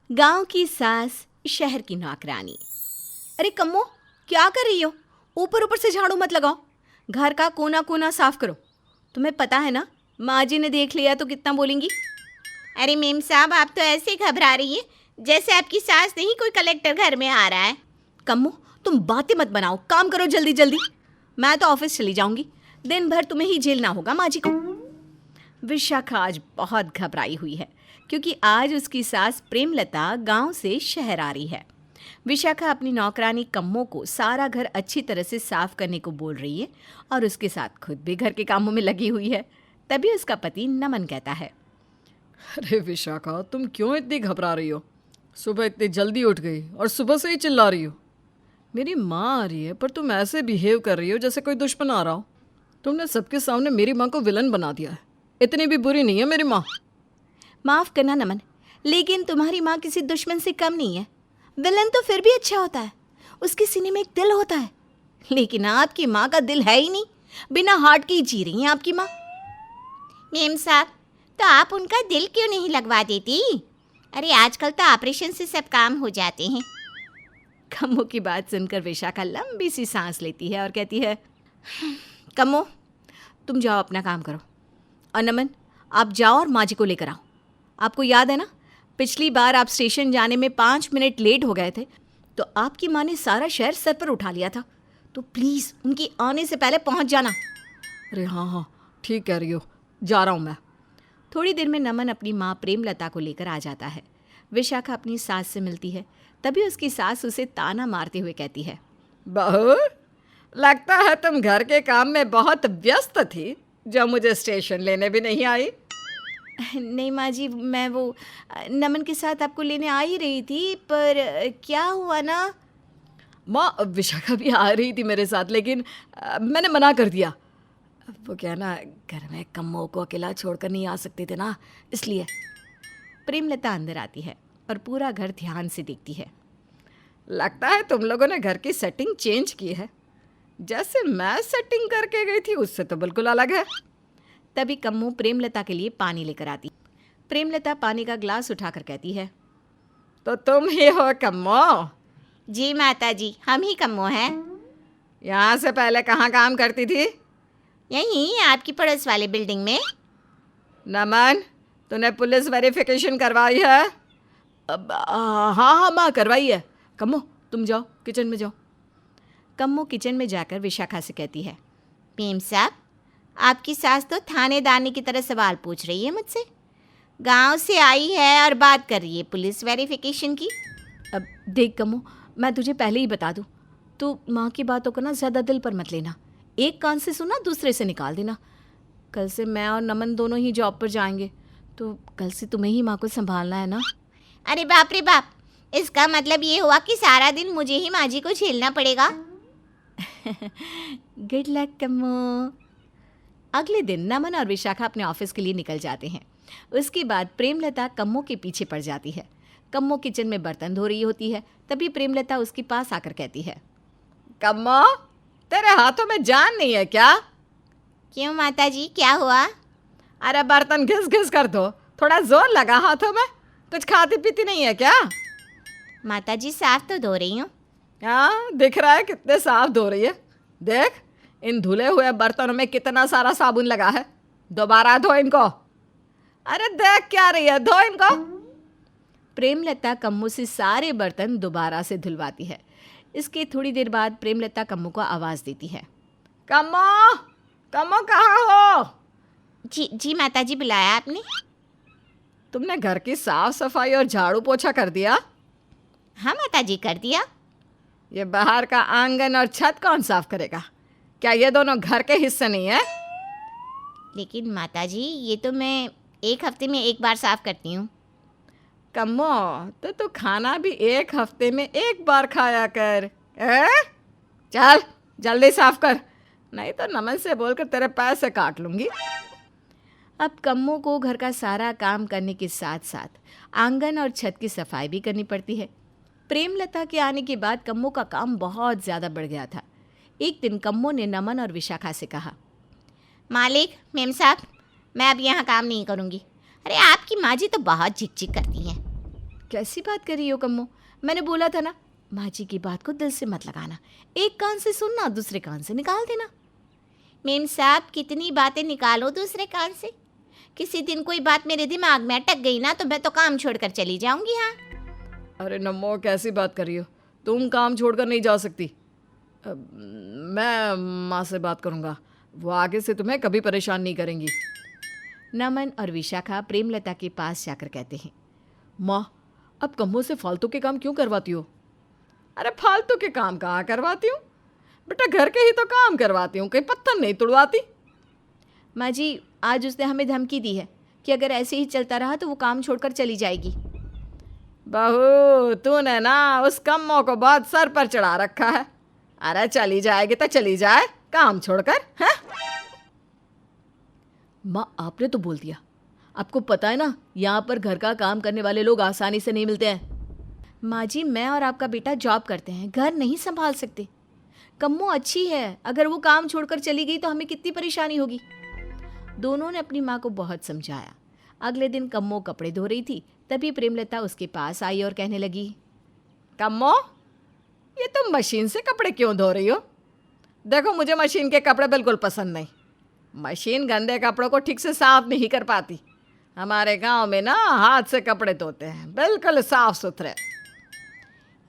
गांव की सास, शहर की नौकरानी। अरे कम्मो, क्या कर रही हो? ऊपर ऊपर से झाड़ू मत लगाओ, घर का कोना कोना साफ करो। तुम्हें पता है ना, माँ जी ने देख लिया तो कितना बोलेंगी। अरे मेम साहब, आप तो ऐसे घबरा रही हैं जैसे आपकी सास नहीं कोई कलेक्टर घर में आ रहा है। कम्मो, तुम बातें मत बनाओ, काम करो जल्दी जल्दी। मैं तो ऑफिस चली जाऊंगी, दिन भर तुम्हें ही झेलना होगा माँ जी को। विशाखा आज बहुत घबराई हुई है क्योंकि आज उसकी सास प्रेमलता गांव से शहर आ रही है। विशाखा अपनी नौकरानी कम्मो को सारा घर अच्छी तरह से साफ करने को बोल रही है और उसके साथ खुद भी घर के कामों में लगी हुई है। तभी उसका पति नमन कहता है, अरे विशाखा, तुम क्यों इतनी घबरा रही हो? सुबह इतनी जल्दी उठ गई और सुबह से ही चिल्ला रही हो। मेरी माँ आ रही है पर तुम ऐसे बिहेव कर रही हो जैसे कोई दुश्मन आ रहा हो। तुमने सबके सामने मेरी माँ को विलन बना दिया है। इतनी भी बुरी नहीं है मेरी माँ। माफ़ करना नमन, लेकिन तुम्हारी माँ किसी दुश्मन से कम नहीं है। विलन तो फिर भी अच्छा होता है, उसके सीने में एक दिल होता है। लेकिन आपकी माँ का दिल है ही नहीं, बिना हार्ट के ही जी रही हैं आपकी माँ। मेम साहब, तो आप उनका दिल क्यों नहीं लगवा देती? अरे आजकल तो ऑपरेशन से सब काम हो जाते हैं। कम्मो की बात सुनकर विशाखा लंबी सी सांस लेती है और कहती है, कम्मो, तुम जाओ अपना काम करो। और नमन, आप जाओ और माँ जी को लेकर आओ। आपको याद है ना, पिछली बार आप स्टेशन जाने में 5 मिनट लेट हो गए थे तो आपकी माँ ने सारा शहर सर पर उठा लिया था। तो प्लीज़ उनकी आने से पहले पहुँच जाना। अरे हाँ हाँ, ठीक कह रही हो, जा रहा हूँ मैं। थोड़ी देर में नमन अपनी माँ प्रेमलता को लेकर आ जाता है। विशाखा अपनी सास से मिलती है, तभी उसकी सास उसे ताना मारते हुए कहती है, बहू, लगता है तुम घर के काम में बहुत व्यस्त थी, जो मुझे स्टेशन लेने भी नहीं आई। नहीं माँ जी, मैं वो नमन के साथ आपको लेने आ ही रही थी, पर क्या हुआ ना। माँ, विशाखा भी आ रही थी मेरे साथ, लेकिन मैंने मना कर दिया। वो क्या ना, घर में कम्मो को अकेला छोड़कर नहीं आ सकते थे ना, इसलिए। प्रेमलता अंदर आती है और पूरा घर ध्यान से देखती है। लगता है तुम लोगों ने घर की सेटिंग चेंज की है। जैसे मैं सेटिंग करके गई थी उससे तो बिल्कुल अलग है। तभी कम्मो प्रेमलता के लिए पानी लेकर आती। प्रेमलता पानी का ग्लास उठाकर कहती है, तो तुम ही हो कम्मो? जी माता जी, हम ही कम्मो हैं। यहाँ से पहले कहाँ काम करती थी? यहीं आपकी पड़ोस वाले बिल्डिंग में। नमन, तूने पुलिस वेरिफिकेशन करवाई है? हाँ हाँ माँ, करवाई है। कम्मो, तुम जाओ किचन में जाओ। कम्मो किचन में जाकर विशाखा से कहती है, मेम साहब, आपकी सास तो थानेदारनी की तरह सवाल पूछ रही है मुझसे। गांव से आई है और बात कर रही है पुलिस वेरिफिकेशन की। अब देख कम्मो, मैं तुझे पहले ही बता दूँ, तू माँ की बातों को ना ज़्यादा दिल पर मत लेना। एक कान से सुना, दूसरे से निकाल देना। कल से मैं और नमन दोनों ही जॉब पर जाएंगे, तो कल से तुम्हें ही माँ को संभालना है ना। अरे बाप रे बाप, इसका मतलब ये हुआ कि सारा दिन मुझे ही माँ जी को झेलना पड़ेगा। गुड लक कम्मो। अगले दिन नमन और विशाखा अपने ऑफिस के लिए निकल जाते हैं। उसके बाद प्रेमलता कम्मो के पीछे पड़ जाती है। कम्मो किचन में बर्तन धो रही होती है, तभी प्रेमलता उसके पास आकर कहती है, कम्मो, तेरे हाथों में जान नहीं है क्या? क्यों माता जी, क्या हुआ? अरे बर्तन घिस घिस कर धो, थोड़ा जोर लगा हाथों में। कुछ खाती पीती नहीं है क्या? माता जी, साफ तो धो रही हूँ। हाँ, दिख रहा है कितने साफ धो रही है। देख, इन धुले हुए बर्तनों में कितना सारा साबुन लगा है। दोबारा धो इनको। अरे देख क्या रही है, धो इनको। प्रेमलता कम्मो से सारे बर्तन दोबारा से धुलवाती है। इसके थोड़ी देर बाद प्रेमलता कम्मो को आवाज़ देती है, कम्मो, कम्मो कहाँ हो? जी जी माता जी, बुलाया आपने? तुमने घर की साफ सफाई और झाड़ू पोछा कर दिया? हाँ माता जी, कर दिया। ये बाहर का आंगन और छत कौन साफ करेगा? क्या ये दोनों घर के हिस्से नहीं है? लेकिन माता जी, ये तो मैं 1 हफ्ते में 1 बार साफ करती हूँ। कम्मो, तो तू खाना भी 1 हफ्ते में 1 बार खाया कर। चल जल्दी साफ कर, नहीं तो नमन से बोलकर तेरे पैसे काट लूंगी। अब कम्मो को घर का सारा काम करने के साथ साथ आंगन और छत की सफाई भी करनी पड़ती है। प्रेमलता के आने के बाद कम्मो का काम बहुत ज़्यादा बढ़ गया था। एक दिन कम्मो ने नमन और विशाखा से कहा, मालिक, मेम साहब, मैं अब यहाँ काम नहीं करूँगी। अरे आपकी माँ जी तो बहुत झिक झिक करती हैं। कैसी बात कर रही हो कम्मो? मैंने बोला था ना, माँ जी की बात को दिल से मत लगाना, एक कान से सुनना दूसरे कान से निकाल देना। मेम साहब, कितनी बातें निकालो दूसरे कान से। किसी दिन कोई बात मेरे दिमाग में अटक गई ना तो मैं तो काम छोड़कर चली जाऊंगी। हाँ, अरे नम्मो, कैसी बात कर रही हो? तुम काम छोड़कर नहीं जा सकती। मैं माँ से बात करूँगा, वो आगे से तुम्हें कभी परेशान नहीं करेंगी। नमन और विशाखा प्रेमलता के पास जाकर कहते हैं, माँ, अब कम्मो से फालतू के काम क्यों करवाती हो? अरे फालतू के काम कहाँ करवाती हूँ बेटा, घर के ही तो काम करवाती हूँ, कहीं पत्थर नहीं तुड़वाती। माँ जी, आज उसने हमें धमकी दी है कि अगर ऐसे ही चलता रहा तो वो काम छोड़कर चली जाएगी। बहू, तूने ना उस कम्मो को बहुत सर पर चढ़ा रखा है। अरे चली जाएगी तो चली जाए, काम छोड़कर, हैं? माँ, आपने तो बोल दिया। आपको पता है ना, यहाँ पर घर का काम करने वाले लोग आसानी से नहीं मिलते हैं। माँ जी, मैं और आपका बेटा जॉब करते हैं, घर नहीं संभाल सकते। कम्मो अच्छी है, अगर वो काम छोड़कर चली गई तो हमें कितनी परेशानी होगी। दोनों ने अपनी माँ को बहुत समझाया। अगले दिन कम्मो कपड़े धो रही थी, तभी प्रेमलता उसके पास आई और कहने लगी, कम्मो, ये तुम मशीन से कपड़े क्यों धो रही हो? देखो, मुझे मशीन के कपड़े बिल्कुल पसंद नहीं। मशीन गंदे कपड़ों को ठीक से साफ नहीं कर पाती। हमारे गांव में ना हाथ से कपड़े धोते हैं, बिल्कुल साफ सुथरे।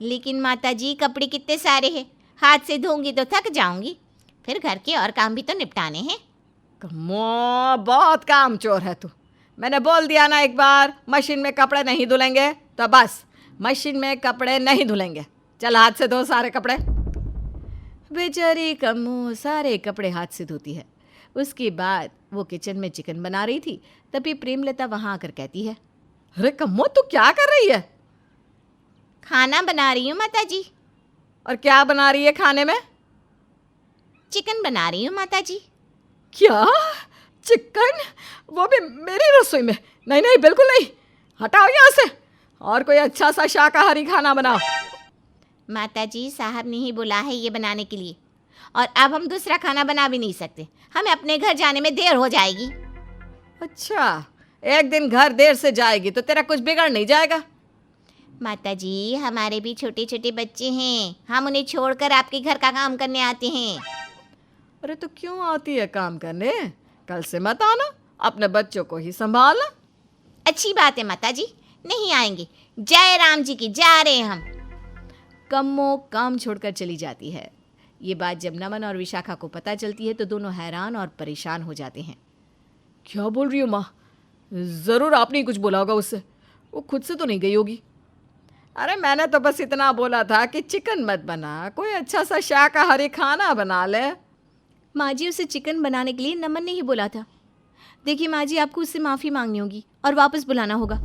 लेकिन माताजी, कपड़े कितने सारे हैं, हाथ से धोऊंगी तो थक जाऊंगी, फिर घर के और काम भी तो निपटाने हैं। कम्मो, बहुत काम चोर है तू। मैंने बोल दिया ना एक बार, मशीन में कपड़े नहीं धुलेंगे तो बस मशीन में कपड़े नहीं धुलेंगे। चल हाथ से धो सारे कपड़े। बेचारी कम्मो सारे कपड़े हाथ से धोती है। उसके बाद वो किचन में चिकन बना रही थी, तभी प्रेमलता वहाँ आकर कहती है, अरे कम्मो, तू क्या कर रही है? खाना बना रही हूँ माताजी। और क्या बना रही है खाने में? चिकन बना रही हूँ माताजी। क्या? चिकन? वो भी मेरी रसोई में? नहीं नहीं, बिल्कुल नहीं, हटाओ यहाँ से। और कोई अच्छा सा शाकाहारी खाना बनाओ। माताजी, साहब ने ही बोला है ये बनाने के लिए, और अब हम दूसरा खाना बना भी नहीं सकते, हमें अपने घर जाने में देर हो जाएगी। अच्छा, एक दिन घर देर से जाएगी तो तेरा कुछ बिगड़ नहीं जाएगा? माताजी, हमारे भी छोटे छोटे बच्चे हैं, हम उन्हें छोड़कर आपके घर का काम करने आते हैं। अरे तो क्यों आती है काम करने? कल से मत आना, अपने बच्चों को ही संभालना। अच्छी बात है माताजी, नहीं आएंगे। जय राम जी की, जा रहे हैं हम। कम्मो काम छोड़कर चली जाती है। ये बात जब नमन और विशाखा को पता चलती है तो दोनों हैरान और परेशान हो जाते हैं। क्या बोल रही हो माँ? ज़रूर आपने ही कुछ बोला होगा उससे, वो खुद से तो नहीं गई होगी। अरे मैंने तो बस इतना बोला था कि चिकन मत बना, कोई अच्छा सा शाकाहारी खाना बना ले। माँ जी, उसे चिकन बनाने के लिए नमन ने ही बोला था। देखिए माँ जी, आपको उससे माफ़ी मांगनी होगी और वापस बुलाना होगा।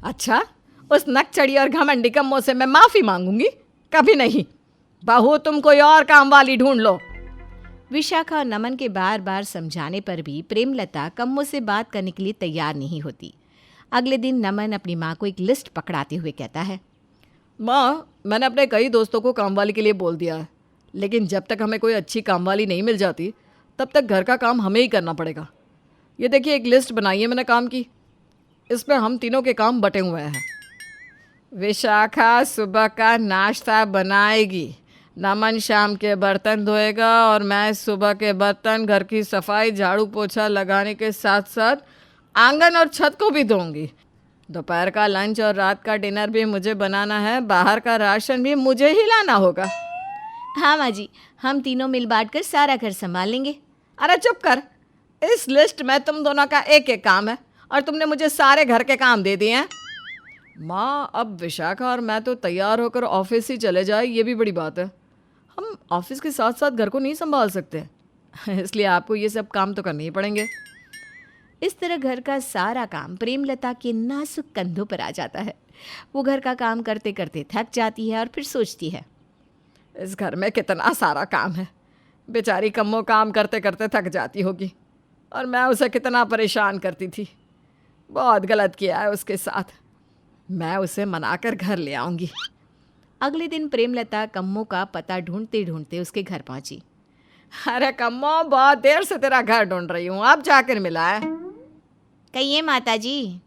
अच्छा, उस नकचड़ी और घमंडी कम्मो से मैं माफ़ी मांगूंगी? कभी नहीं। बहू, तुम कोई और काम वाली ढूंढ लो। विशाखा और नमन के बार बार समझाने पर भी प्रेमलता कम्मो से बात करने के लिए तैयार नहीं होती। अगले दिन नमन अपनी माँ को एक लिस्ट पकड़ाते हुए कहता है, माँ, मैंने अपने कई दोस्तों को कामवाली के लिए बोल दिया है, लेकिन जब तक हमें कोई अच्छी कामवाली नहीं मिल जाती तब तक घर का काम हमें ही करना पड़ेगा। ये देखिए, एक लिस्ट बनाई है मैंने काम की, इसमें हम तीनों के काम बटे हुए हैं। विशाखा सुबह का नाश्ता बनाएगी, नमन शाम के बर्तन धोएगा और मैं सुबह के बर्तन, घर की सफाई, झाड़ू पोछा लगाने के साथ साथ आंगन और छत को भी धोऊंगी। दोपहर का लंच और रात का डिनर भी मुझे बनाना है, बाहर का राशन भी मुझे ही लाना होगा। हाँ माँ जी, हम तीनों मिल बांट कर सारा घर संभाल लेंगे। अरे चुप कर, इस लिस्ट में तुम दोनों का एक एक काम है और तुमने मुझे सारे घर के काम दे दिए हैं। माँ, अब विशाखा और मैं तो तैयार होकर ऑफिस ही चले जाए, ये भी बड़ी बात है। हम ऑफिस के साथ साथ घर को नहीं संभाल सकते, इसलिए आपको ये सब काम तो करने ही पड़ेंगे। इस तरह घर का सारा काम प्रेमलता के नाजुक कंधों पर आ जाता है। वो घर का काम करते करते थक जाती है और फिर सोचती है, इस घर में कितना सारा काम है, बेचारी कम्मो काम करते करते थक जाती होगी और मैं उसे कितना परेशान करती थी। बहुत गलत किया है उसके साथ, मैं उसे मनाकर घर ले आऊँगी। अगले दिन प्रेमलता कम्मो का पता ढूंढते ढूंढते उसके घर पहुंची। अरे कम्मो, बहुत देर से तेरा घर ढूंढ रही हूँ, अब जाकर मिला है। कहिए माताजी।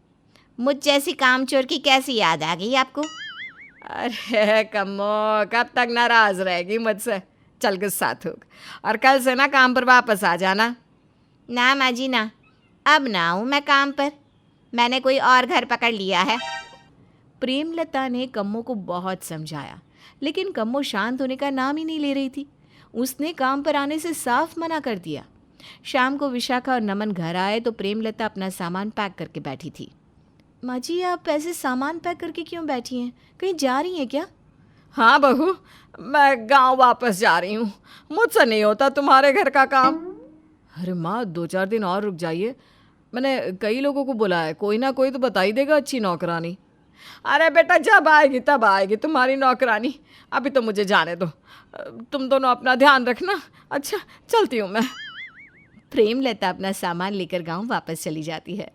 मुझ जैसी कामचोर की कैसी याद आ गई आपको? अरे कम्मो, कब तक नाराज रहेगी मुझसे? चल गुस्सा थूक और कल से ना काम पर वापस आ जाना। ना माँ जी ना, अब ना आऊँ मैं काम पर, मैंने कोई और घर पकड़ लिया है। प्रेमलता ने कम्मो को बहुत समझाया, लेकिन कम्मो शांत होने का नाम ही नहीं ले रही थी। उसने काम पर आने से साफ मना कर दिया। शाम को विशाखा और नमन घर आए तो प्रेमलता अपना सामान पैक करके बैठी थी। माँ जी, आप ऐसे सामान पैक करके क्यों बैठी हैं? कहीं जा रही हैं क्या? हाँ बहू, मैं गांव वापस जा रही हूँ, मुझसे नहीं होता तुम्हारे घर का काम। अरे माँ, 2-4 दिन और रुक जाइए, मैंने कई लोगों को बुलाया है, कोई ना कोई तो बता ही देगा अच्छी नौकरानी। अरे बेटा, जब आएगी तब आएगी तुम्हारी नौकरानी, अभी तो मुझे जाने दो। तुम दोनों अपना ध्यान रखना। अच्छा, चलती हूँ मैं। प्रेमलता अपना सामान लेकर गांव वापस चली जाती है।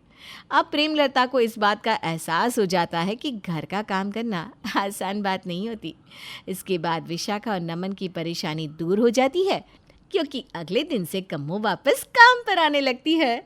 अब प्रेमलता को इस बात का एहसास हो जाता है कि घर का काम करना आसान बात नहीं होती। इसके बाद विशाखा और नमन की परेशानी दूर हो जाती है, क्योंकि अगले दिन से कम्मो वापस काम पर आने लगती है।